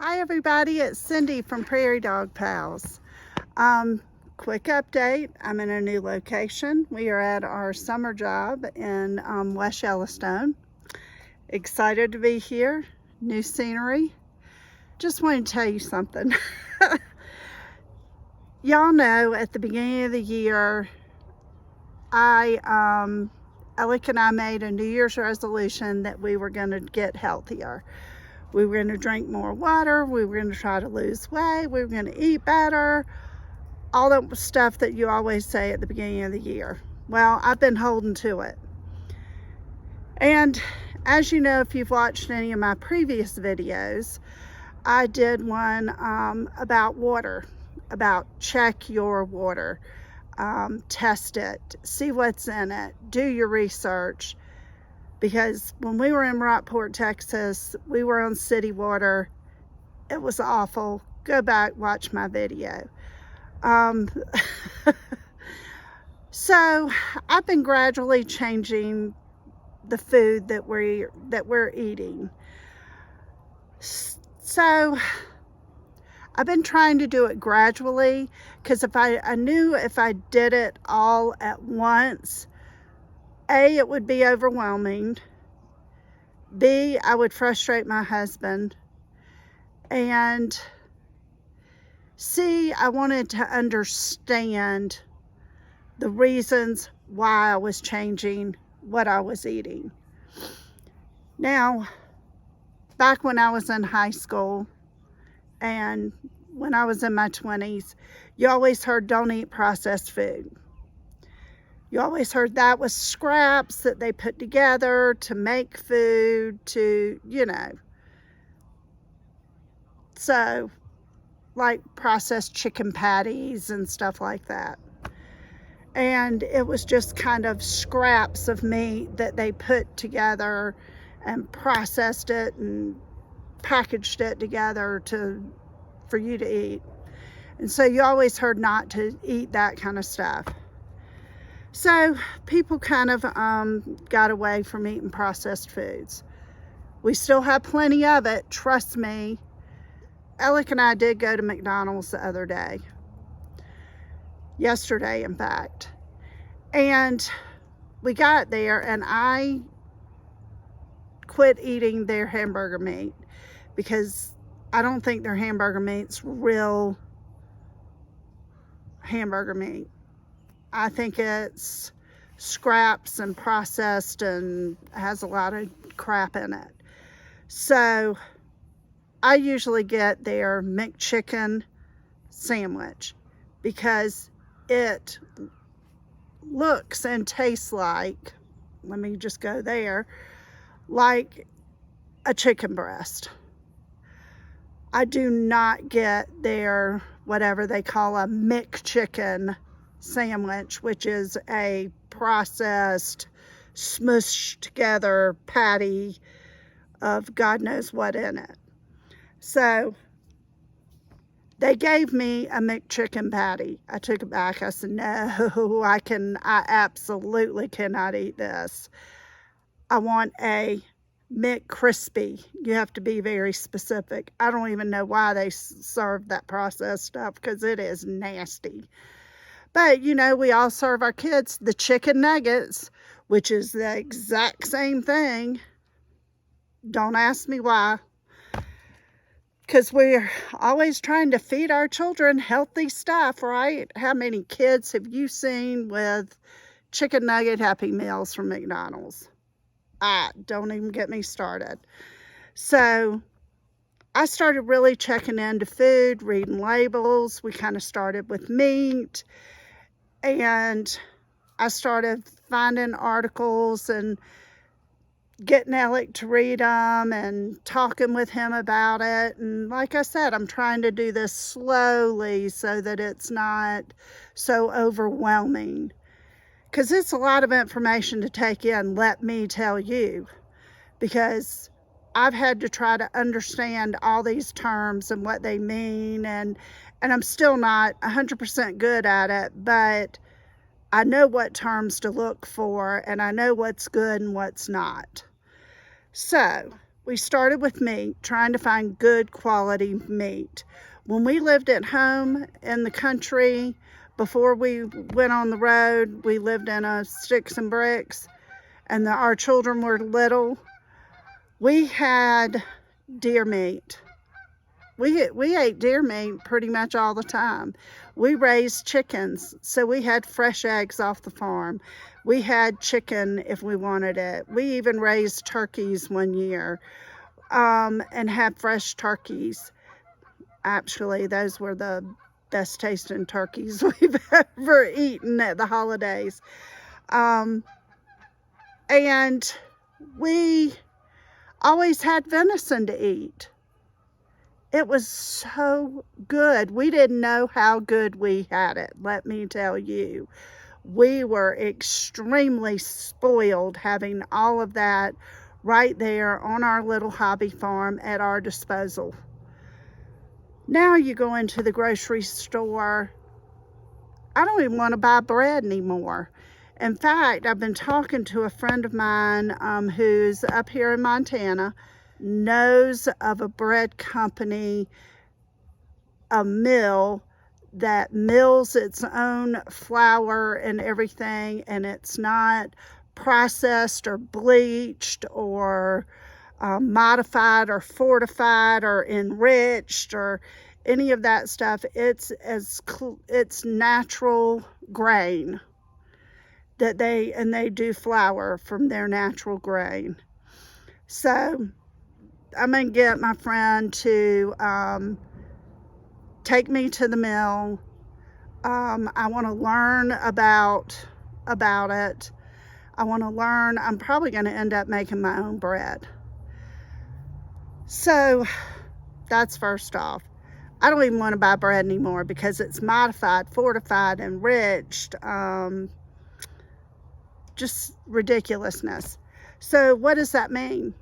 Hi everybody, it's Cindy from Prairie Dog Pals. Quick update, I'm in a new location. We are at our summer job in West Yellowstone. Excited to be here, new scenery. Just want to tell you something. Y'all know at the beginning of the year, Alec and I made a New Year's resolution that we were going to get healthier. We were going to drink more water. We were going to try to lose weight. We were going to eat better. All that stuff that you always say at the beginning of the year. Well, I've been holding to it. And as you know, if you've watched any of my previous videos, I did one about water, about check your water, test it, see what's in it, do your research. Because when we were in Rockport, Texas, we were on city water. It was awful. Go back, watch my video. So I've been gradually changing the food that we're eating. So I've been trying to do it gradually, because I knew if I did it all at once, A, it would be overwhelming. B, I would frustrate my husband. And C, I wanted to understand the reasons why I was changing what I was eating. Now, back when I was in high school and when I was in my 20s, you always heard don't eat processed food. You always heard that was scraps that they put together to make food, so like processed chicken patties and stuff like that. And it was just kind of scraps of meat that they put together and processed it and packaged it together for you to eat. And so you always heard not to eat that kind of stuff. So people kind of got away from eating processed foods. We still have plenty of it, trust me. Alec and I did go to McDonald's the other day. Yesterday, in fact. And we got there and I quit eating their hamburger meat because I don't think their hamburger meat's real hamburger meat. I think it's scraps and processed and has a lot of crap in it. So I usually get their McChicken sandwich because it looks and tastes like, let me just go there, like a chicken breast. I do not get their, whatever they call a McChicken sandwich, which is a processed, smushed together patty of God knows what in it. So they gave me a McChicken patty. I took it back. I said, no, I absolutely cannot eat this. I want a McCrispy. You have to be very specific. I don't even know why they serve that processed stuff because it is nasty. But, we all serve our kids the chicken nuggets, which is the exact same thing. Don't ask me why. Because we're always trying to feed our children healthy stuff, right? How many kids have you seen with chicken nugget Happy Meals from McDonald's? Don't even get me started. So I started really checking into food, reading labels. We kind of started with meat. And I started finding articles and getting Alec to read them and talking with him about it. And like I said, I'm trying to do this slowly so that it's not so overwhelming. Because it's a lot of information to take in, let me tell you. Because I've had to try to understand all these terms and what they mean. And I'm still not 100% good at it, but I know what terms to look for and I know what's good and what's not. So we started with meat, trying to find good quality meat. When we lived at home in the country, before we went on the road, we lived in a sticks and bricks, and our children were little. We had deer meat. We ate deer meat pretty much all the time. We raised chickens, so we had fresh eggs off the farm. We had chicken if we wanted it. We even raised turkeys one year, and had fresh turkeys. Actually, those were the best tasting turkeys we've ever eaten at the holidays. And we always had venison to eat. It was so good. We didn't know how good we had it, let me tell you. We were extremely spoiled having all of that right there on our little hobby farm at our disposal. Now you go into the grocery store, I don't even want to buy bread anymore. In fact, I've been talking to a friend of mine who's up here in Montana, knows of a bread company, a mill that mills its own flour and everything, and it's not processed or bleached or modified or fortified or enriched or any of that stuff. It's natural grain that they do flour from their natural grain. So I'm gonna get my friend to take me to the mill. I want to learn about it. I want to learn. I'm probably going to end up making my own bread. So that's first off. I don't even want to buy bread anymore because it's modified, fortified, enriched. Just ridiculousness. So what does that mean?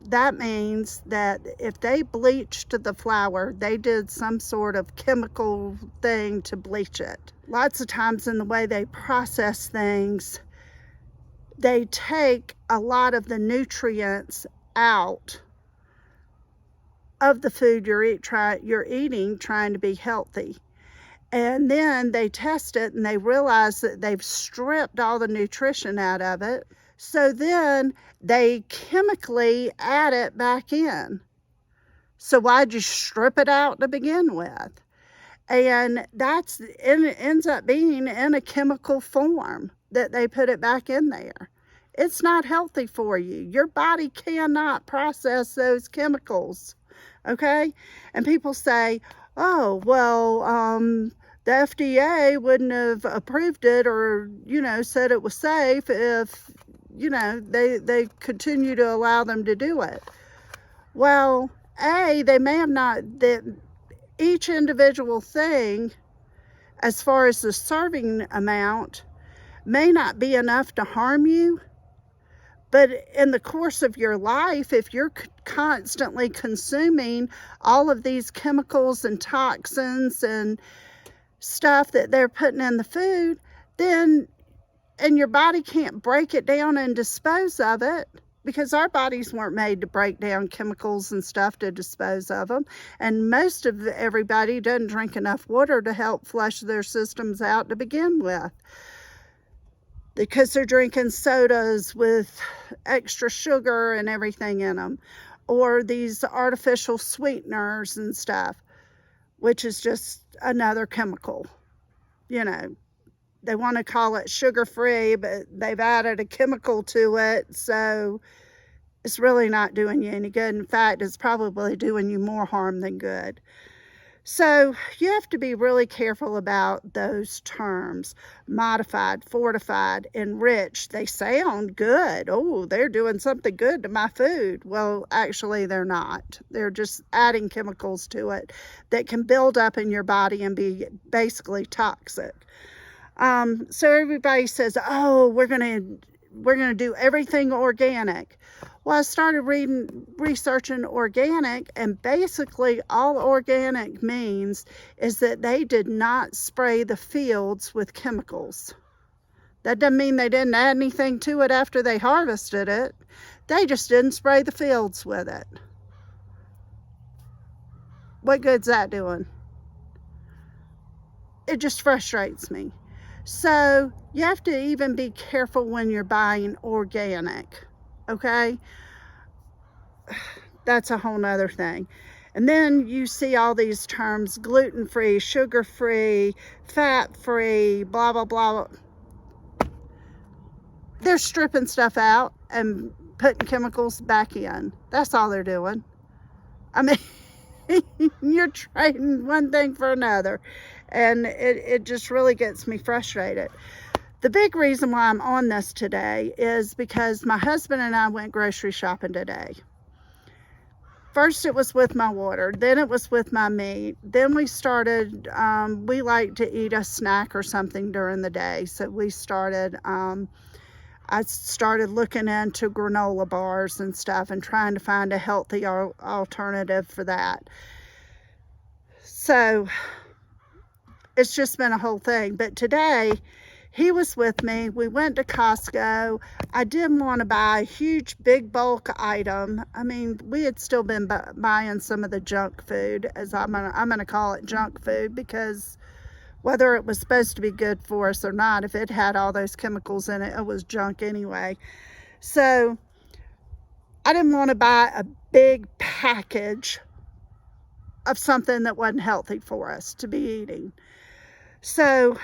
That means that if they bleached the flour, they did some sort of chemical thing to bleach it. Lots of times in the way they process things, they take a lot of the nutrients out of the food you're eating, trying to be healthy. And then they test it and they realize that they've stripped all the nutrition out of it. So then they chemically add it back in. So why'd you strip it out to begin with? And it ends up being in a chemical form that they put it back in there. It's not healthy for you. Your body cannot process those chemicals, okay? And people say, oh, well, the FDA wouldn't have approved it or, said it was safe if, they continue to allow them to do it. Well, they may have not, each individual thing, as far as the serving amount, may not be enough to harm you, but in the course of your life, if you're constantly consuming all of these chemicals and toxins and stuff that they're putting in the food, and your body can't break it down and dispose of it, because our bodies weren't made to break down chemicals and stuff to dispose of them. And most of everybody doesn't drink enough water to help flush their systems out to begin with, because they're drinking sodas with extra sugar and everything in them, or these artificial sweeteners and stuff, which is just another chemical. They want to call it sugar-free, but they've added a chemical to it, so it's really not doing you any good. In fact, it's probably doing you more harm than good. So you have to be really careful about those terms. Modified, fortified, enriched. They sound good. Oh, they're doing something good to my food. Well, actually, they're not. They're just adding chemicals to it that can build up in your body and be basically toxic. So everybody says, oh, we're gonna do everything organic. Well, I started researching organic, and basically all organic means is that they did not spray the fields with chemicals. That doesn't mean they didn't add anything to it after they harvested it. They just didn't spray the fields with it. What good's that doing? It just frustrates me. So you have to even be careful when you're buying organic, okay? That's a whole nother thing. And then you see all these terms: gluten-free, sugar-free, fat-free, blah, blah, blah. They're stripping stuff out and putting chemicals back in. That's all they're doing. I mean, you're trading one thing for another. And it just really gets me frustrated. The big reason why I'm on this today is because my husband and I went grocery shopping today. First it was with my water, then it was with my meat. Then we started, we like to eat a snack or something during the day. So we started, I started looking into granola bars and stuff and trying to find a healthy alternative for that. So it's just been a whole thing. But today, he was with me. We went to Costco. I didn't want to buy a huge, big bulk item. I mean, we had still been buying some of the junk food, as I'm gonna call it junk food, because whether it was supposed to be good for us or not, if it had all those chemicals in it, it was junk anyway. So I didn't want to buy a big package of something that wasn't healthy for us to be eating. So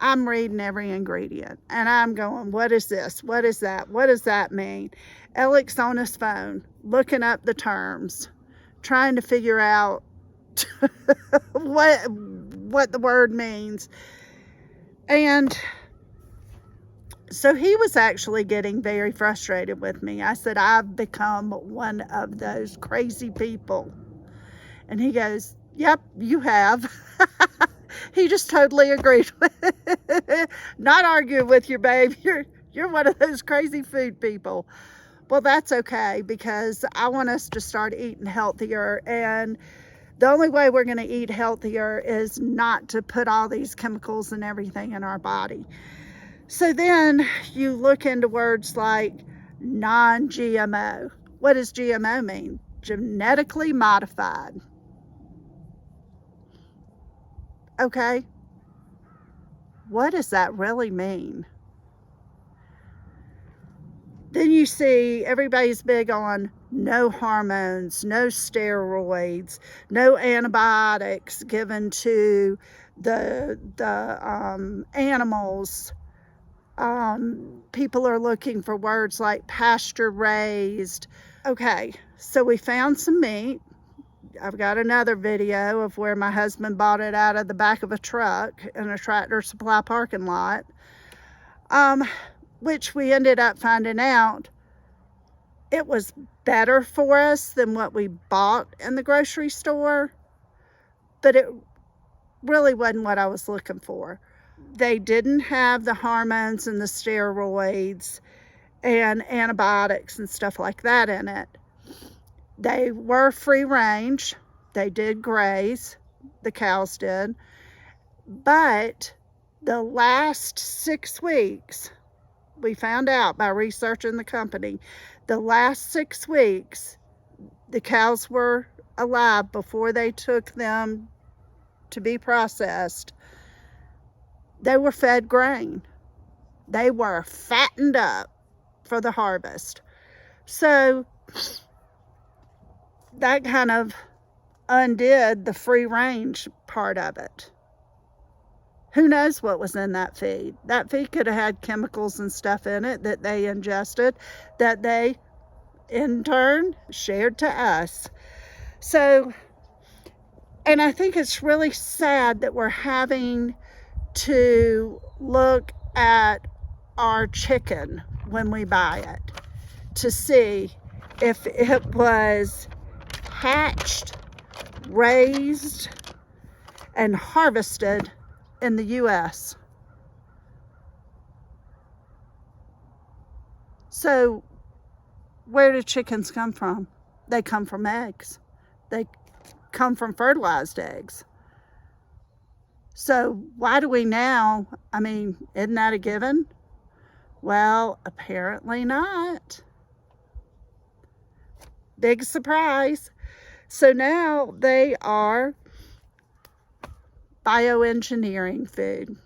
I'm reading every ingredient and I'm going, what is this? What is that? What does that mean? Alec's on his phone looking up the terms, trying to figure out what the word means. And so he was actually getting very frustrated with me. I said, I've become one of those crazy people. And he goes, yep, you have. He just totally agreed with it. Not arguing with you, babe. You're one of those crazy food people. Well, that's okay, because I want us to start eating healthier. And the only way we're going to eat healthier is not to put all these chemicals and everything in our body. So then you look into words like non-GMO. What does GMO mean? Genetically modified. Okay, what does that really mean? Then you see everybody's big on no hormones, no steroids, no antibiotics given to the animals. People are looking for words like pasture raised. Okay, so we found some meat. I've got another video of where my husband bought it out of the back of a truck in a Tractor Supply parking lot, which we ended up finding out it was better for us than what we bought in the grocery store, but it really wasn't what I was looking for. They didn't have the hormones and the steroids and antibiotics and stuff like that in it. They were free range. They did graze, the cows did. But the last 6 weeks, we found out by researching the company, the last 6 weeks, the cows were alive before they took them to be processed. They were fed grain. They were fattened up for the harvest. So that kind of undid the free range part of it. Who knows what was in that feed? That feed could have had chemicals and stuff in it that they ingested, that they in turn shared to us. So, and I think it's really sad that we're having to look at our chicken when we buy it to see if it was hatched, raised, and harvested in the U.S. So where do chickens come from? They come from eggs. They come from fertilized eggs. So why do we now, I mean, isn't that a given? Well, apparently not. Big surprise. So now they are bioengineering food.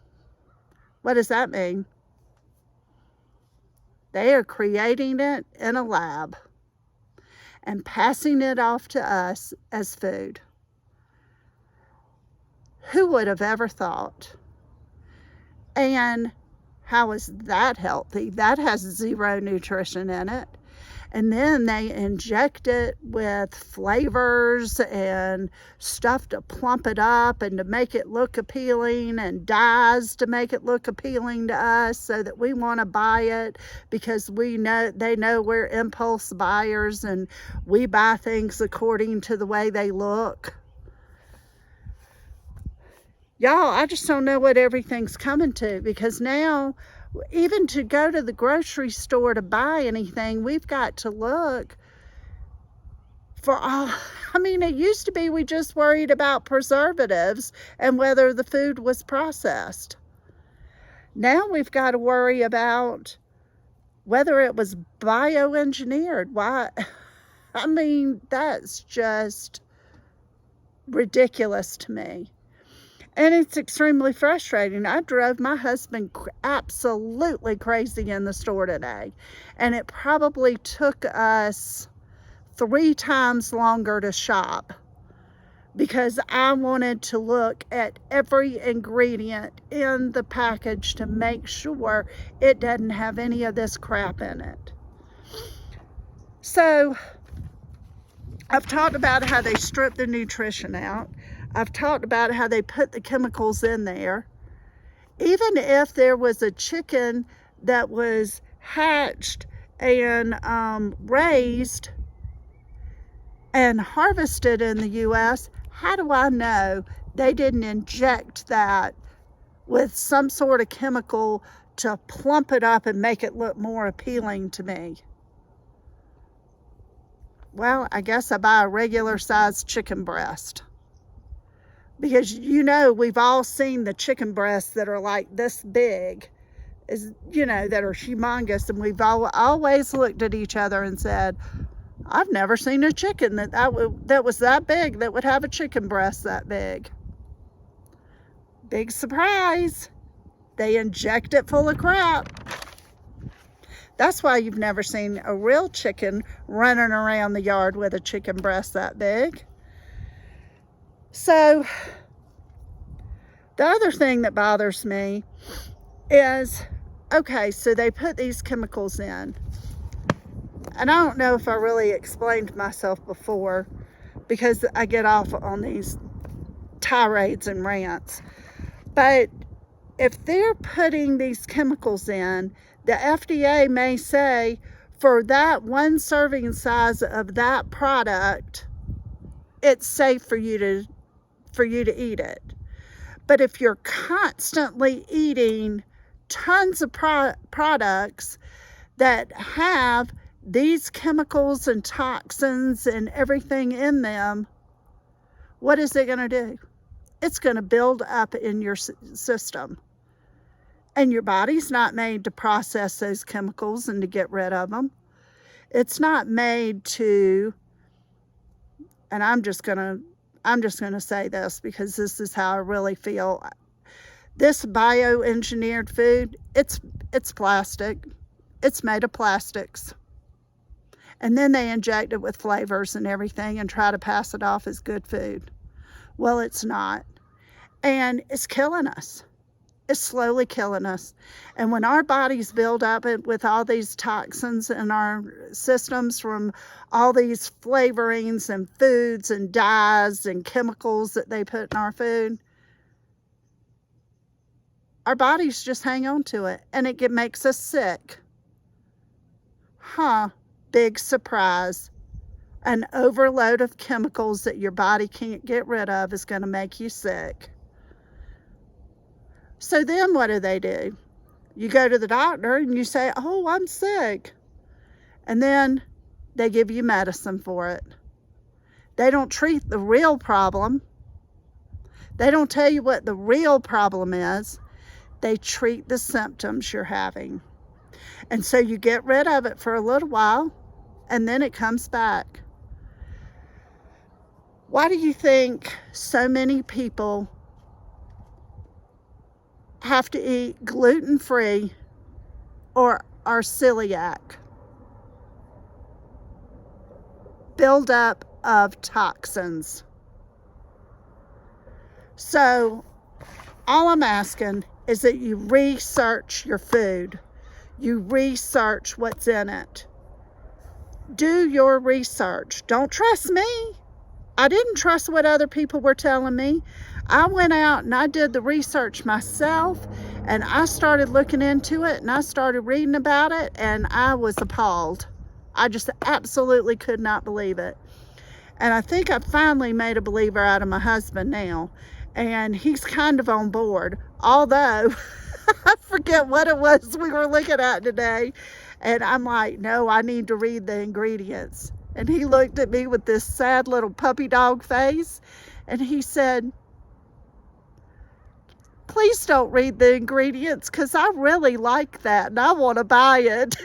What does that mean? They are creating it in a lab and passing it off to us as food. Who would have ever thought? And how is that healthy? That has zero nutrition in it. And then they inject it with flavors and stuff to plump it up and to make it look appealing, and dyes to make it look appealing to us so that we want to buy it, because they know we're impulse buyers and we buy things according to the way they look. Y'all, I just don't know what everything's coming to, because now, even to go to the grocery store to buy anything, we've got to look for all. I mean, it used to be we just worried about preservatives and whether the food was processed. Now we've got to worry about whether it was bioengineered. Why? I mean, that's just ridiculous to me. And it's extremely frustrating. I drove my husband absolutely crazy in the store today. And it probably took us 3 times longer to shop, because I wanted to look at every ingredient in the package to make sure it doesn't have any of this crap in it. So I've talked about how they strip the nutrition out. I've talked about how they put the chemicals in there. Even if there was a chicken that was hatched and raised and harvested in the U.S., how do I know they didn't inject that with some sort of chemical to plump it up and make it look more appealing to me? Well, I guess I buy a regular sized chicken breast. Because, you know, we've all seen the chicken breasts that are like this big, that are humongous. And we've always looked at each other and said, I've never seen a chicken that was that big, that would have a chicken breast that big. Big surprise. They inject it full of crap. That's why you've never seen a real chicken running around the yard with a chicken breast that big. So, the other thing that bothers me is, okay, so they put these chemicals in. And I don't know if I really explained myself before, because I get off on these tirades and rants. But if they're putting these chemicals in, the FDA may say, for that one serving size of that product, it's safe for you to eat it. But if you're constantly eating tons of products that have these chemicals and toxins and everything in them, what is it going to do? It's going to build up in your system. And your body's not made to process those chemicals and to get rid of them. It's not made to, and I'm just going to say this because this is how I really feel. This bioengineered food, it's plastic. It's made of plastics. And then they inject it with flavors and everything and try to pass it off as good food. Well, it's not. And it's killing us. It's slowly killing us. And when our bodies build up with all these toxins in our systems from all these flavorings and foods and dyes and chemicals that they put in our food, our bodies just hang on to it, and it makes us sick. Big surprise. An overload of chemicals that your body can't get rid of is going to make you sick. So then what do? You go to the doctor and you say, oh, I'm sick. And then they give you medicine for it. They don't treat the real problem. They don't tell you what the real problem is. They treat the symptoms you're having. And so you get rid of it for a little while, and then it comes back. Why do you think so many people have to eat gluten-free or are celiac? Buildup of toxins. So all I'm asking is that you research your food. You research what's in it. Do your research. Don't trust me. I didn't trust what other people were telling me. I went out and I did the research myself, and I started looking into it, and I started reading about it, and I was appalled. I just absolutely could not believe it. And I think I finally made a believer out of my husband now, and he's kind of on board, although I forget what it was we were looking at today, and I'm like, no, I need to read the ingredients. And he looked at me with this sad little puppy dog face, and he said, please don't read the ingredients, because I really like that and I want to buy it.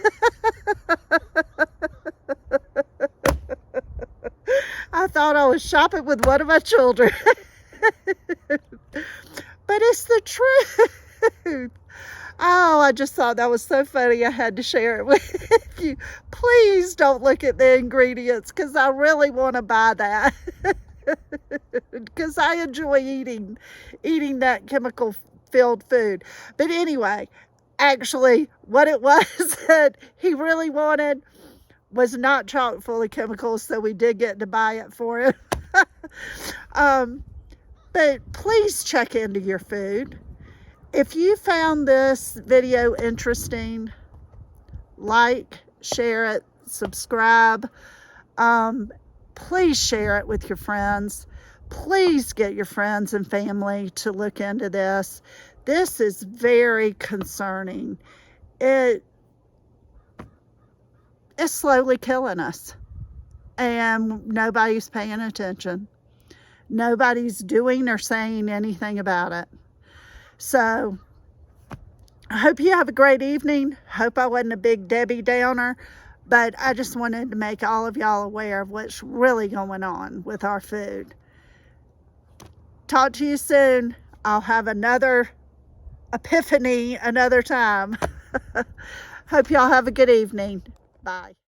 I thought I was shopping with one of my children. But it's the truth. Oh, I just thought that was so funny. I had to share it with you. Please don't look at the ingredients, because I really want to buy that. Because I enjoy eating that chemical filled food. But anyway, actually what it was that he really wanted was not chock full of chemicals, so we did get to buy it for him. But please check into your food. If you found this video interesting, like, share it, subscribe. Please share it with your friends. Please get your friends and family to look into this. This is very concerning. It's slowly killing us, and nobody's paying attention. Nobody's doing or saying anything about it. So I hope you have a great evening. Hope I wasn't a big Debbie Downer, but I just wanted to make all of y'all aware of what's really going on with our food. Talk to you soon. I'll have another epiphany another time. Hope y'all have a good evening. Bye.